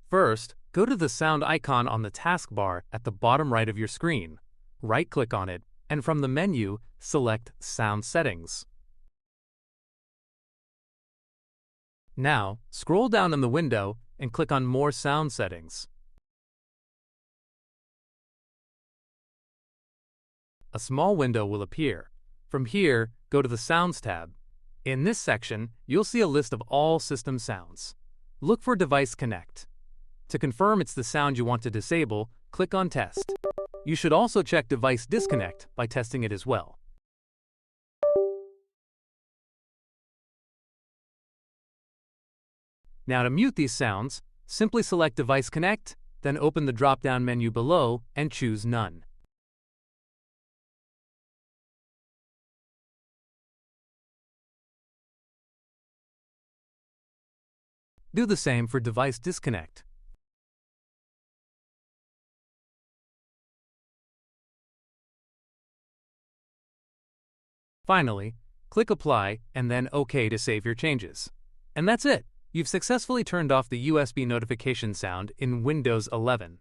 First, go to the sound icon on the taskbar at the bottom right of your screen. Right-click on it, and from the menu, select Sound Settings. Now, scroll down in the window and click on More Sound Settings. A small window will appear. From here, go to the Sounds tab. In this section, you'll see a list of all system sounds. Look for Device Connect. To confirm it's the sound you want to disable, click on Test. You should also check Device Disconnect by testing it as well. Now to mute these sounds, simply select Device Connect, then open the drop-down menu below and choose None. Do the same for Device Disconnect. Finally, click Apply and then OK to save your changes. And that's it! You've successfully turned off the USB notification sound in Windows 11.